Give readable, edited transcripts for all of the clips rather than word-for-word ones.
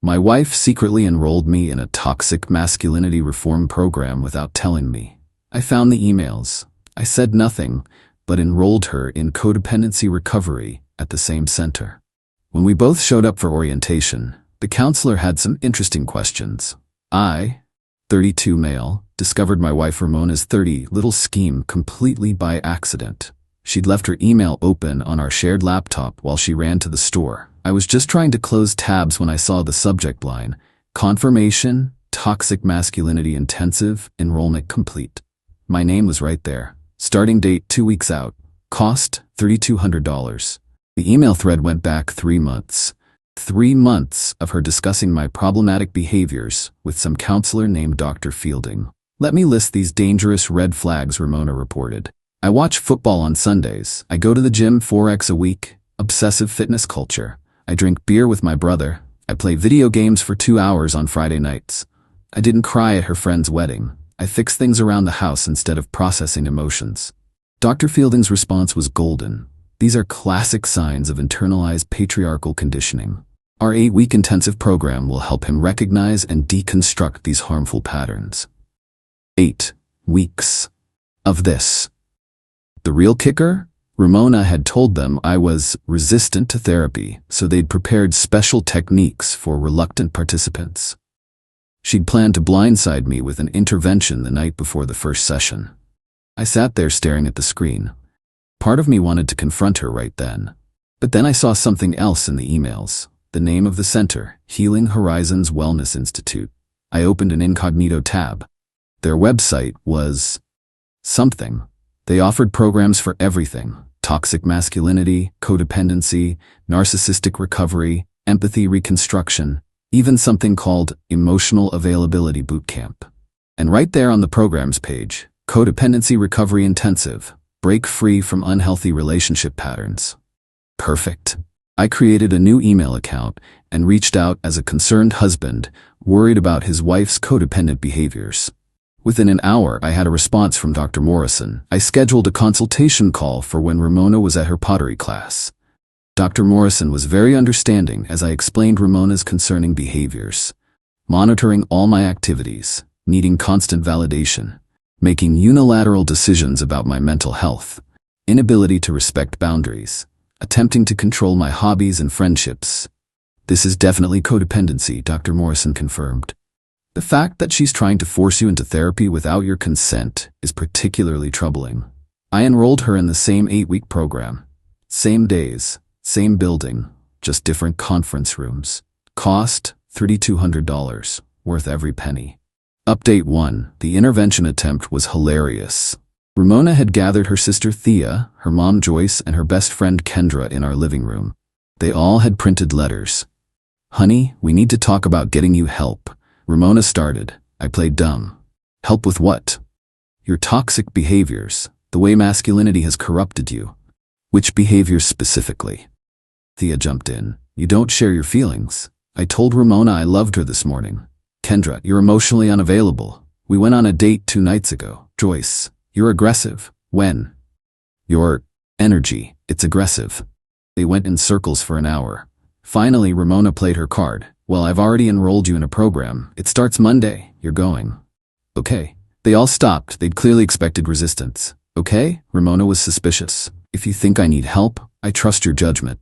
My wife secretly enrolled me in a toxic masculinity reform program without telling me. I found the emails. I said nothing, but enrolled her in codependency recovery at the same center. When we both showed up for orientation, the counselor had some interesting questions. I, 32 male, discovered my wife Ramona's 30 little scheme completely by accident. She'd left her email open on our shared laptop while she ran to the store. I was just trying to close tabs when I saw the subject line, Confirmation, Toxic Masculinity Intensive, Enrollment Complete. My name was right there. Starting date 2 weeks out. Cost $3,200. The email thread went back 3 months. 3 months of her discussing my problematic behaviors with some counselor named Dr. Fielding. Let me list these dangerous red flags, Ramona reported. I watch football on Sundays. I go to the gym 4x a week. Obsessive fitness culture. I drink beer with my brother. I play video games for 2 hours on Friday nights. I didn't cry at her friend's wedding. I fix things around the house instead of processing emotions. Dr. Fielding's response was golden. These are classic signs of internalized patriarchal conditioning. Our 8-week intensive program will help him recognize and deconstruct these harmful patterns. 8 weeks of this. The real kicker? Ramona had told them I was resistant to therapy, so they'd prepared special techniques for reluctant participants. She'd planned to blindside me with an intervention the night before the first session. I sat there staring at the screen. Part of me wanted to confront her right then. But then I saw something else in the emails. The name of the center, Healing Horizons Wellness Institute. I opened an incognito tab. Their website was something. They offered programs for everything: toxic masculinity, codependency, narcissistic recovery, empathy reconstruction, even something called Emotional Availability Bootcamp. And right there on the programs page, Codependency Recovery Intensive, break free from unhealthy relationship patterns. Perfect. I created a new email account and reached out as a concerned husband, worried about his wife's codependent behaviors. Within an hour, I had a response from Dr. Morrison. I scheduled a consultation call for when Ramona was at her pottery class. Dr. Morrison was very understanding as I explained Ramona's concerning behaviors. Monitoring all my activities, needing constant validation, making unilateral decisions about my mental health, inability to respect boundaries, attempting to control my hobbies and friendships. This is definitely codependency, Dr. Morrison confirmed. The fact that she's trying to force you into therapy without your consent is particularly troubling. I enrolled her in the same 8-week program. Same days, same building, just different conference rooms. Cost $3,200, worth every penny. Update 1. The intervention attempt was hilarious. Ramona had gathered her sister Thea, her mom Joyce, and her best friend Kendra in our living room. They all had printed letters. "Honey, we need to talk about getting you help." Ramona started. I played dumb. "Help with what?" "Your toxic behaviors, the way masculinity has corrupted you." "Which behaviors specifically?" Thea jumped in. "You don't share your feelings. I told Ramona I loved her this morning." "Kendra, you're emotionally unavailable. We went on a date 2 nights ago." "Joyce, you're aggressive." "When?" "Your energy, it's aggressive." They went in circles for an hour. Finally, Ramona played her card. "Well, I've already enrolled you in a program. It starts Monday. You're going." "Okay." They all stopped. They'd clearly expected resistance. "Okay?" Ramona was suspicious. "If you think I need help, I trust your judgment."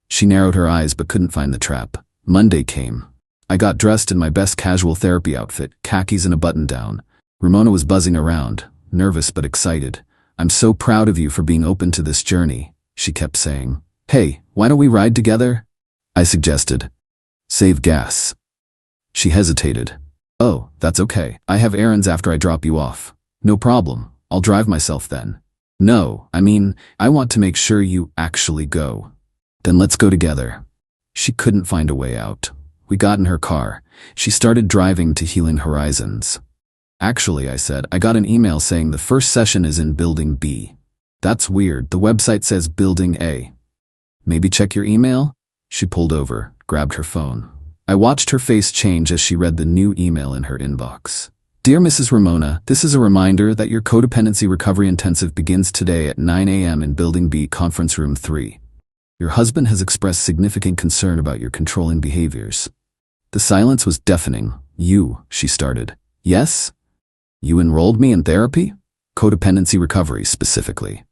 She narrowed her eyes but couldn't find the trap. Monday came. I got dressed in my best casual therapy outfit, khakis and a button-down. Ramona was buzzing around, nervous but excited. "I'm so proud of you for being open to this journey," she kept saying. "Hey, why don't we ride together?" I suggested. "Save gas." She hesitated. "Oh, that's okay. I have errands after I drop you off." "No problem. I'll drive myself then." "No, I want to make sure you actually go." "Then let's go together." She couldn't find a way out. We got in her car. She started driving to Healing Horizons. "Actually," I said, "I got an email saying the first session is in Building B." "That's weird. The website says Building A." "Maybe check your email?" She pulled over, grabbed her phone. I watched her face change as she read the new email in her inbox. "Dear Mrs. Ramona, this is a reminder that your Codependency Recovery Intensive begins today at 9 a.m. in Building B, Conference Room 3. Your husband has expressed significant concern about your controlling behaviors. The silence was deafening. You, she started. Yes? You enrolled me in therapy? Codependency recovery, specifically.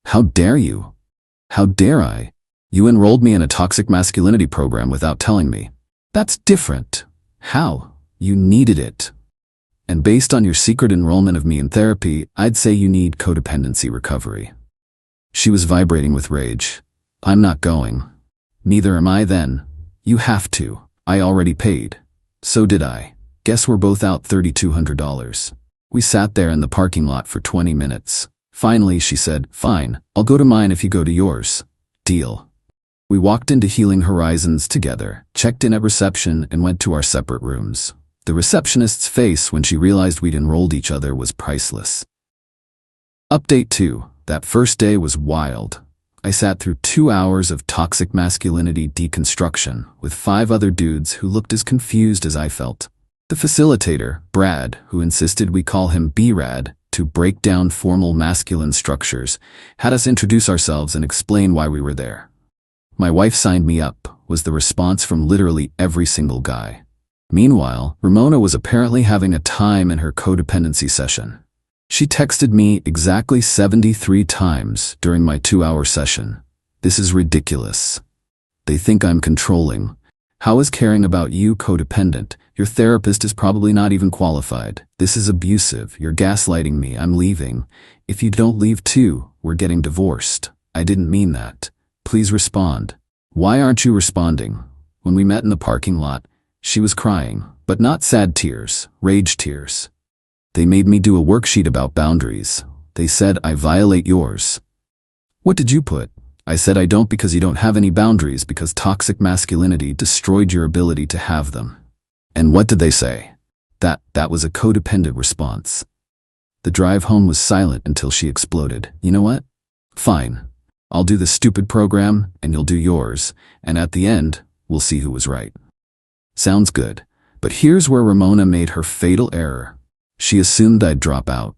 How dare you? How dare I? You enrolled me in a toxic masculinity program without telling me. That's different. How? You needed it. And based on your secret enrollment of me in therapy, I'd say you need codependency recovery. She was vibrating with rage. I'm not going. Neither am I then. You have to. I already paid. So did I. Guess we're both out $3,200. We sat there in the parking lot for 20 minutes. Finally, she said, fine, I'll go to mine if you go to yours. Deal. We walked into Healing Horizons together, checked in at reception, and went to our separate rooms. The receptionist's face when she realized we'd enrolled each other was priceless. Update 2. That first day was wild. I sat through 2 hours of toxic masculinity deconstruction with 5 other dudes who looked as confused as I felt. The facilitator, Brad, who insisted we call him B-Rad to break down formal masculine structures, had us introduce ourselves and explain why we were there. My wife signed me up, was the response from literally every single guy. Meanwhile, Ramona was apparently having a time in her codependency session. She texted me exactly 73 times during my 2-hour session. This is ridiculous. They think I'm controlling. How is caring about you codependent? Your therapist is probably not even qualified. This is abusive. You're gaslighting me. I'm leaving. If you don't leave too, we're getting divorced. I didn't mean that. Please respond. Why aren't you responding? When we met in the parking lot, she was crying, but not sad tears, rage tears. They made me do a worksheet about boundaries. They said I violate yours. What did you put? I said I don't because you don't have any boundaries because toxic masculinity destroyed your ability to have them. And what did they say? That was a codependent response. The drive home was silent until she exploded. You know what? Fine. I'll do the stupid program and you'll do yours, and at the end, we'll see who was right. Sounds good. But here's where Ramona made her fatal error. She assumed I'd drop out.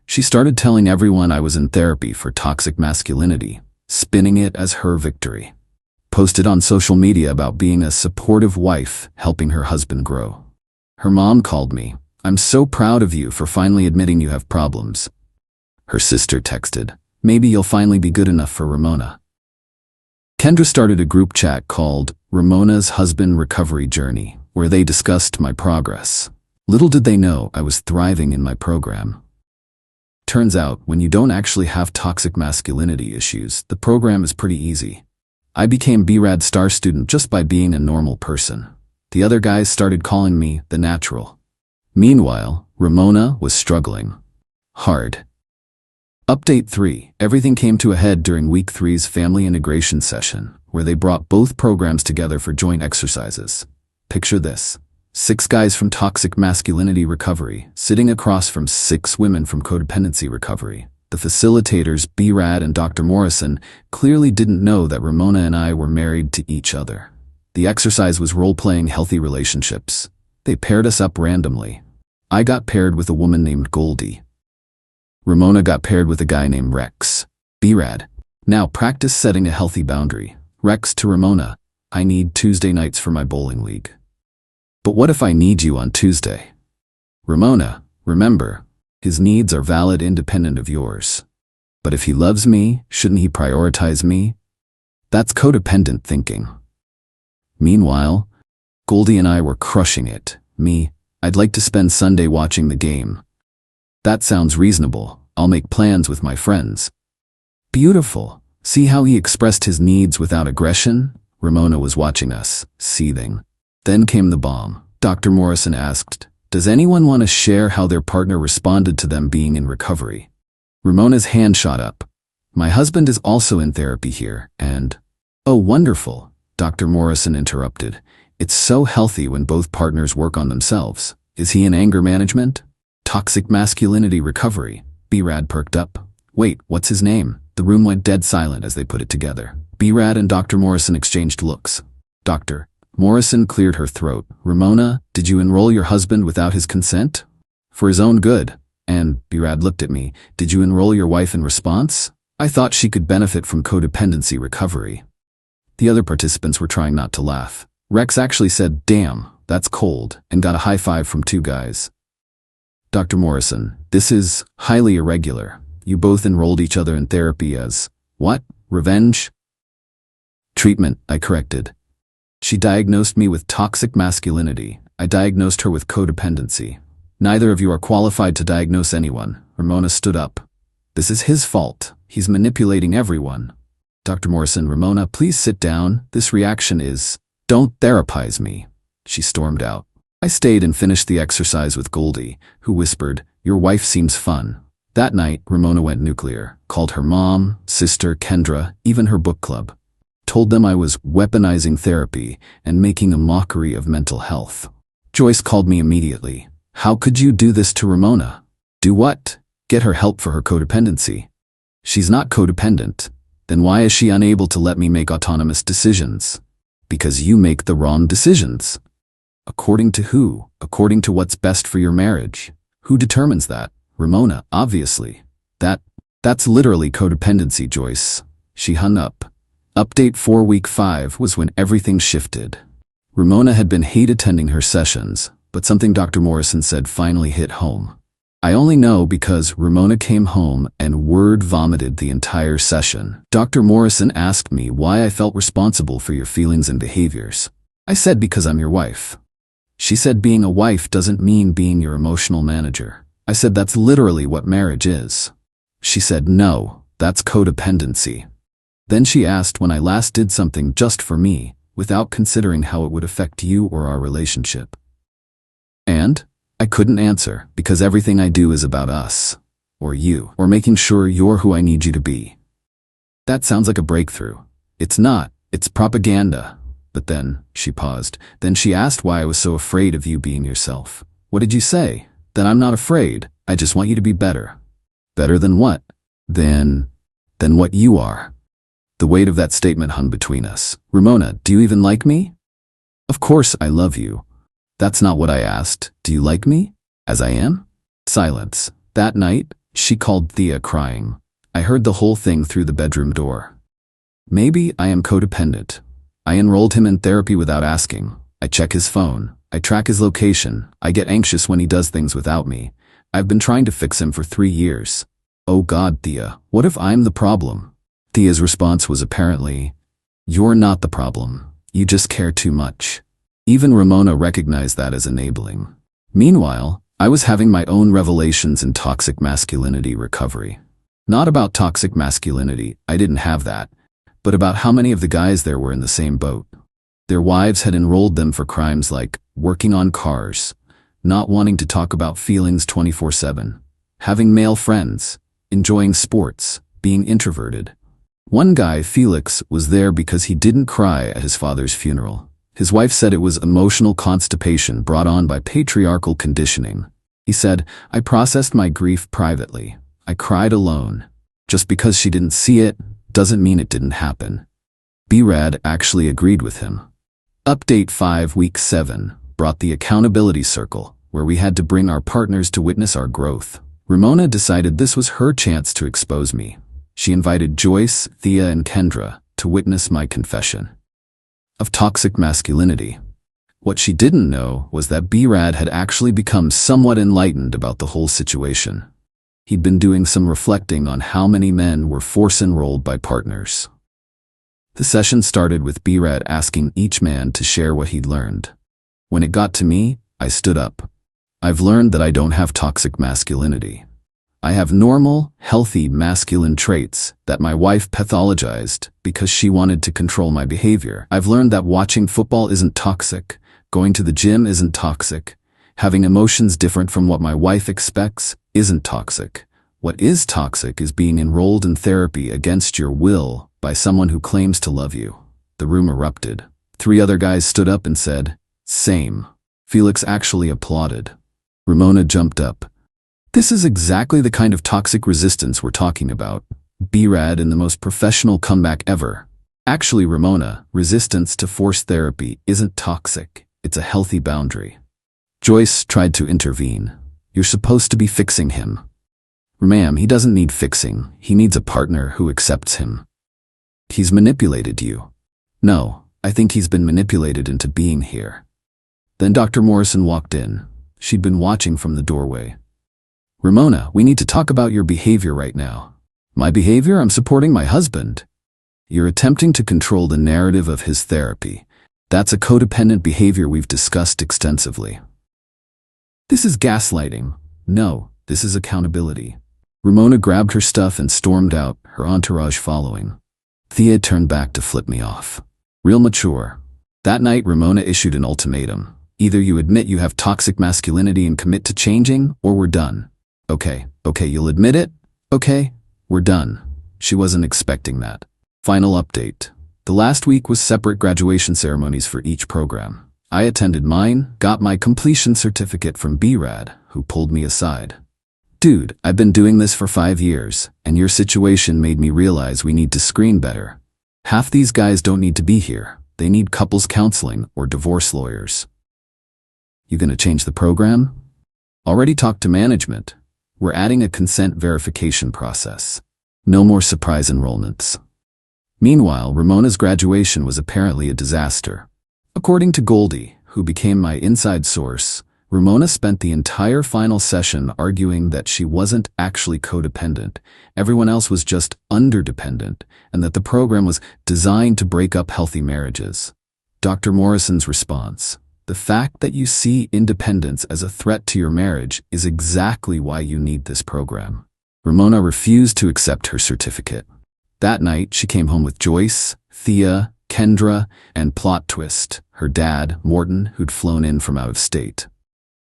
She started telling everyone I was in therapy for toxic masculinity, spinning it as her victory. Posted on social media about being a supportive wife, helping her husband grow. Her mom called me. I'm so proud of you for finally admitting you have problems. Her sister texted, maybe you'll finally be good enough for Ramona. Kendra started a group chat called Ramona's Husband Recovery Journey, where they discussed my progress. Little did they know I was thriving in my program. Turns out, when you don't actually have toxic masculinity issues, the program is pretty easy. I became B-Rad star student just by being a normal person. The other guys started calling me the natural. Meanwhile, Ramona was struggling. Hard. Update 3. Everything came to a head during week 3's family integration session, where they brought both programs together for joint exercises. Picture this. 6 guys from toxic masculinity recovery sitting across from 6 women from codependency recovery. The facilitators, B-Rad and Dr. Morrison, clearly didn't know that Ramona and I were married to each other. The exercise was role-playing healthy relationships. They paired us up randomly. I got paired with a woman named Goldie. Ramona got paired with a guy named Rex. B-Rad. Now practice setting a healthy boundary. Rex to Ramona. I need Tuesday nights for my bowling league. But what if I need you on Tuesday? Ramona, remember, his needs are valid independent of yours. But if he loves me, shouldn't he prioritize me? That's codependent thinking. Meanwhile, Goldie and I were crushing it. Me, I'd like to spend Sunday watching the game. That sounds reasonable. I'll make plans with my friends. Beautiful. See how he expressed his needs without aggression? Ramona was watching us, seething. Then came the bomb. Dr. Morrison asked, does anyone want to share how their partner responded to them being in recovery? Ramona's hand shot up. My husband is also in therapy here, and... Oh, wonderful, Dr. Morrison interrupted. It's so healthy when both partners work on themselves. Is he in anger management? Toxic masculinity recovery. B-Rad perked up. Wait, what's his name? The room went dead silent as they put it together. B-Rad and Dr. Morrison exchanged looks. Dr. Morrison cleared her throat. Ramona, did you enroll your husband without his consent? For his own good. And, B-Rad looked at me, did you enroll your wife in response? I thought she could benefit from codependency recovery. The other participants were trying not to laugh. Rex actually said, damn, that's cold, and got a high five from two guys. Dr. Morrison, this is highly irregular. You both enrolled each other in therapy as, what, revenge? Treatment, I corrected. She diagnosed me with toxic masculinity. I diagnosed her with codependency. Neither of you are qualified to diagnose anyone. Ramona stood up. This is his fault. He's manipulating everyone. Dr. Morrison, Ramona, please sit down. This reaction is, don't therapize me. She stormed out. I stayed and finished the exercise with Goldie, who whispered, your wife seems fun. That night, Ramona went nuclear, called her mom, sister, Kendra, even her book club. Told them I was weaponizing therapy and making a mockery of mental health. Joyce called me immediately. How could you do this to Ramona? Do what? Get her help for her codependency. She's not codependent. Then why is she unable to let me make autonomous decisions? Because you make the wrong decisions. According to who? According to what's best for your marriage. Who determines that? Ramona, obviously. That's literally codependency, Joyce. She hung up. Update 4 week 5 was when everything shifted. Ramona had been hate attending her sessions, but something Dr. Morrison said finally hit home. I only know because Ramona came home and word vomited the entire session. Dr. Morrison asked me why I felt responsible for your feelings and behaviors. I said because I'm your wife. She said being a wife doesn't mean being your emotional manager. I said that's literally what marriage is. She said no, that's codependency. Then she asked when I last did something just for me, without considering how it would affect you or our relationship. And I couldn't answer because everything I do is about us, or you, or making sure you're who I need you to be. That sounds like a breakthrough. It's not, it's propaganda. But then, she paused, then she asked why I was so afraid of you being yourself. What did you say? That I'm not afraid, I just want you to be better. Better than what? Than what you are. The weight of that statement hung between us. Ramona, do you even like me? Of course I love you. That's not what I asked. Do you like me? As I am? Silence. That night, she called Thea crying. I heard the whole thing through the bedroom door. Maybe I am codependent. I enrolled him in therapy without asking. I check his phone. I track his location. I get anxious when he does things without me. I've been trying to fix him for 3 years. Oh God, Thea, what if I'm the problem? Thea's response was apparently, you're not the problem. You just care too much. Even Ramona recognized that as enabling. Meanwhile, I was having my own revelations in toxic masculinity recovery. Not about toxic masculinity, I didn't have that, but about how many of the guys there were in the same boat. Their wives had enrolled them for crimes like working on cars, not wanting to talk about feelings 24/7, having male friends, enjoying sports, being introverted. One guy, Felix, was there because he didn't cry at his father's funeral. His wife said it was emotional constipation brought on by patriarchal conditioning. He said, I processed my grief privately. I cried alone. Just because she didn't see it doesn't mean it didn't happen. B-Rad actually agreed with him. Update 5 week 7 brought the accountability circle, where we had to bring our partners to witness our growth. Ramona decided this was her chance to expose me. She invited Joyce, Thea, and Kendra to witness my confession of toxic masculinity. What she didn't know was that B-Rad had actually become somewhat enlightened about the whole situation. He'd been doing some reflecting on how many men were force-enrolled by partners. The session started with B-Rad asking each man to share what he'd learned. When it got to me, I stood up. I've learned that I don't have toxic masculinity. I have normal, healthy masculine traits that my wife pathologized because she wanted to control my behavior. I've learned that watching football isn't toxic, going to the gym isn't toxic, having emotions different from what my wife expects isn't toxic. What is toxic is being enrolled in therapy against your will by someone who claims to love you. The room erupted. 3 other guys stood up and said, same. Felix actually applauded. Ramona jumped up. This is exactly the kind of toxic resistance we're talking about. B-Rad in the most professional comeback ever. Actually, Ramona, resistance to forced therapy isn't toxic. It's a healthy boundary. Joyce tried to intervene. You're supposed to be fixing him. Ma'am, he doesn't need fixing. He needs a partner who accepts him. He's manipulated you. No, I think he's been manipulated into being here. Then Dr. Morrison walked in. She'd been watching from the doorway. "Ramona, we need to talk about your behavior right now." "My behavior? I'm supporting my husband." "You're attempting to control the narrative of his therapy. That's a codependent behavior we've discussed extensively." "This is gaslighting." "No, this is accountability." Ramona grabbed her stuff and stormed out, her entourage following. Thea turned back to flip me off. Real mature. That night, Ramona issued an ultimatum. "Either you admit you have toxic masculinity and commit to changing, or we're done." Okay, you'll admit it? Okay, we're done. She wasn't expecting that. Final update. The last week was separate graduation ceremonies for each program. I attended mine, got my completion certificate from BRAD, who pulled me aside. "Dude, I've been doing this for 5 years, and your situation made me realize we need to screen better. Half these guys don't need to be here. They need couples counseling or divorce lawyers." "You gonna change the program?" "Already talked to management. We're adding a consent verification process. No more surprise enrollments." Meanwhile, Ramona's graduation was apparently a disaster. According to Goldie, who became my inside source, Ramona spent the entire final session arguing that she wasn't actually codependent, everyone else was just underdependent, and that the program was designed to break up healthy marriages. Dr. Morrison's response: "The fact that you see independence as a threat to your marriage is exactly why you need this program." Ramona refused to accept her certificate. That night, she came home with Joyce, Thea, Kendra, and plot twist, her dad, Morton, who'd flown in from out of state.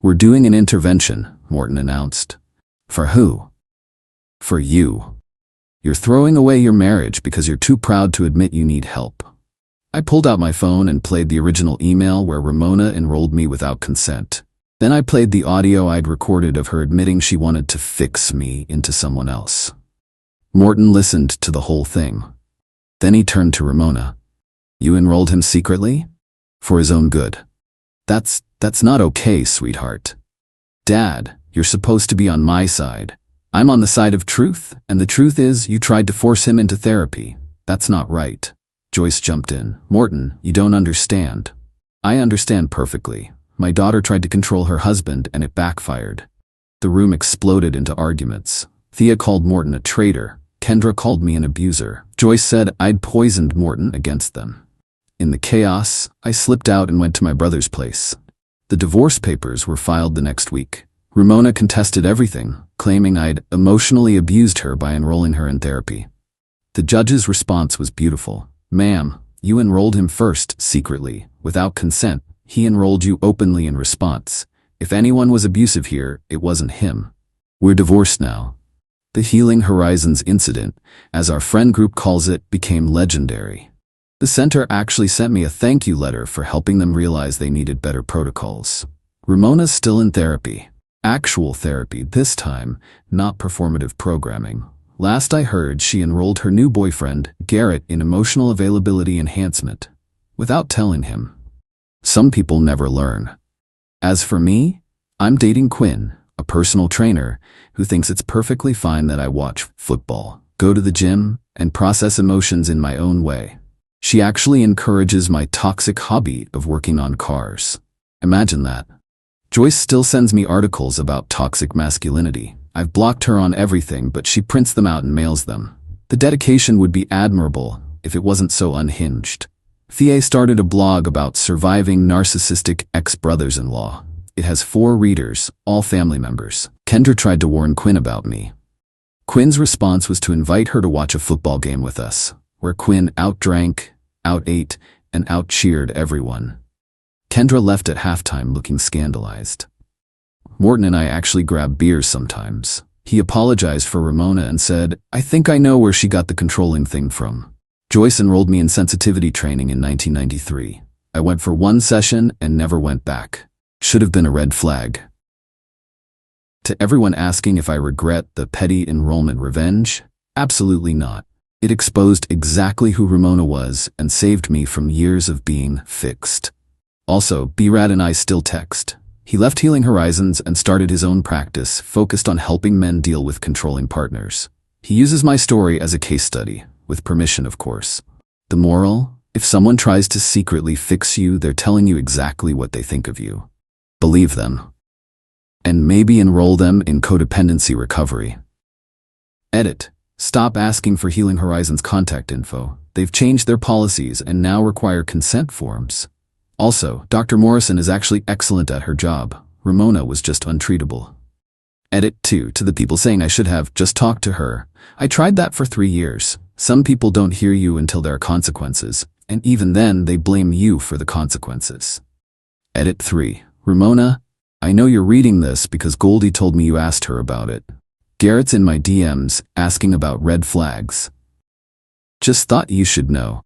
"We're doing an intervention," Morton announced. "For who?" "For you. You're throwing away your marriage because you're too proud to admit you need help." I pulled out my phone and played the original email where Ramona enrolled me without consent. Then I played the audio I'd recorded of her admitting she wanted to fix me into someone else. Morton listened to the whole thing. Then he turned to Ramona. "You enrolled him secretly? For his own good. That's not okay, sweetheart. Dad, you're supposed to be on my side. I'm on the side of truth, and the truth is you tried to force him into therapy. That's not right." Joyce jumped in. "Morton, you don't understand." "I understand perfectly. My daughter tried to control her husband and it backfired." The room exploded into arguments. Thea called Morton a traitor. Kendra called me an abuser. Joyce said I'd poisoned Morton against them. In the chaos, I slipped out and went to my brother's place. The divorce papers were filed the next week. Ramona contested everything, claiming I'd emotionally abused her by enrolling her in therapy. The judge's response was beautiful. "Ma'am, you enrolled him first, secretly, without consent. He enrolled you openly in response. If anyone was abusive here, it wasn't him. We're divorced now." The Healing Horizons incident, as our friend group calls it, became legendary. The center actually sent me a thank you letter for helping them realize they needed better protocols. Ramona's still in therapy. Actual therapy this time, not performative programming. Last I heard, she enrolled her new boyfriend, Garrett, in emotional availability enhancement, without telling him. Some people never learn. As for me, I'm dating Quinn, a personal trainer who thinks it's perfectly fine that I watch football, go to the gym, and process emotions in my own way. She actually encourages my toxic hobby of working on cars. Imagine that. Joyce still sends me articles about toxic masculinity. I've blocked her on everything, but she prints them out and mails them. The dedication would be admirable if it wasn't so unhinged. Thea started a blog about surviving narcissistic ex-brothers-in-law. It has 4 readers, all family members. Kendra tried to warn Quinn about me. Quinn's response was to invite her to watch a football game with us, where Quinn outdrank, outate, and outcheered everyone. Kendra left at halftime looking scandalized. Morton and I actually grab beers sometimes. He apologized for Ramona and said, "I think I know where she got the controlling thing from." Joyce enrolled me in sensitivity training in 1993. I went for 1 session and never went back. Should have been a red flag. To everyone asking if I regret the petty enrollment revenge, absolutely not. It exposed exactly who Ramona was and saved me from years of being fixed. Also, B-Rad and I still text. He left Healing Horizons and started his own practice focused on helping men deal with controlling partners. He uses my story as a case study, with permission of course. The moral? If someone tries to secretly fix you, they're telling you exactly what they think of you. Believe them. And maybe enroll them in codependency recovery. Edit. Stop asking for Healing Horizons contact info. They've changed their policies and now require consent forms. Also, Dr. Morrison is actually excellent at her job. Ramona was just untreatable. Edit 2. To the people saying I should have just talked to her. I tried that for 3 years. Some people don't hear you until there are consequences, and even then they blame you for the consequences. Edit 3. Ramona, I know you're reading this because Goldie told me you asked her about it. Garrett's in my DMs asking about red flags. Just thought you should know.